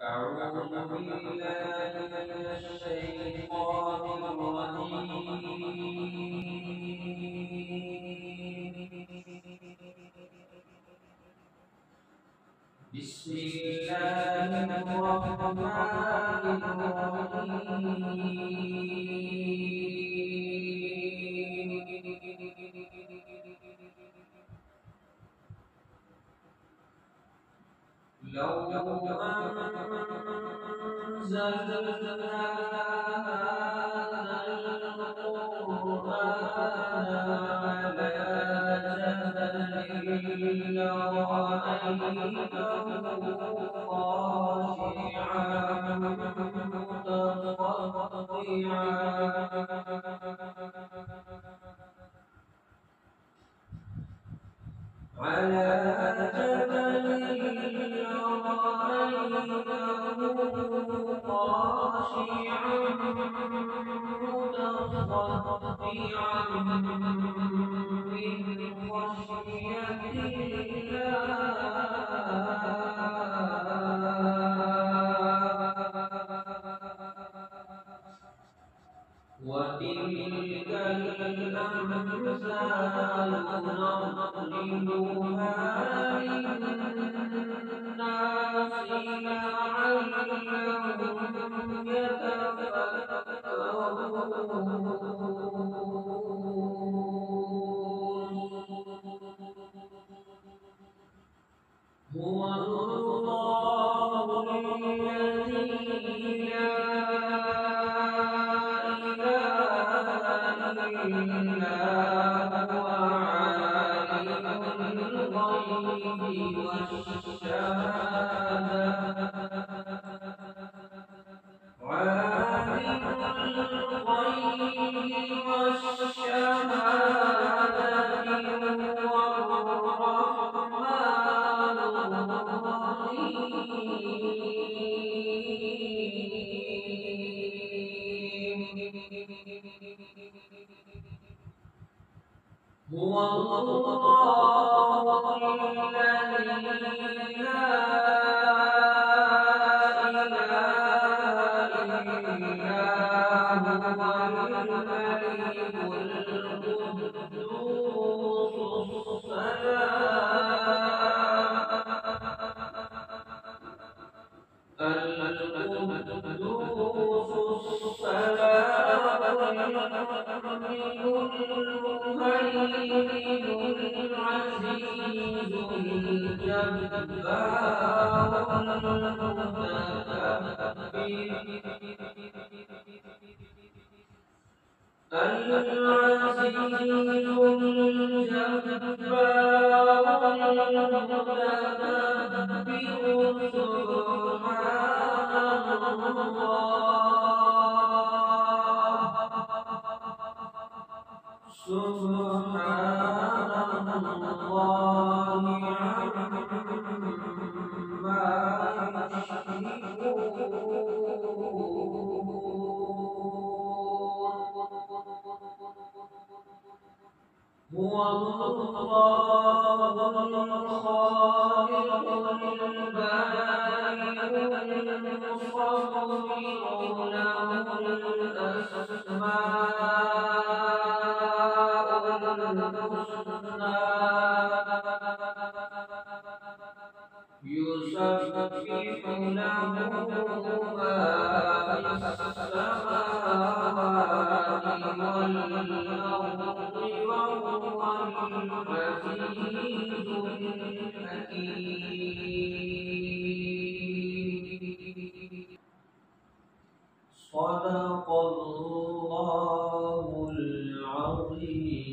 أعوذ بالله من الشيطان الرجيم. بسم الله الرحمن الرحيم. لو أنزلنا هذا القرآن على جبل لرأيته خاشعا متصدعا على جبل رأيته خاشعا متصدعا من خشية الله. وتلك الأمثال نضربها للناس لعلهم يتفكرون. هو الله الذي لا إلا هو عالم الغيب والشهادة هو الرحمن الرحيم. هو الله الذي لا إله إلا هو الملك القدوس السلام المؤمن المهيمن العزيز الجبار سبحان الله عما يشركون. هو الله الخالق البارئ المصور له الأسماء الحسنى يسبح له ما في السماوات والأرض وهو العزيز الحكيم. صدق الله العظيم.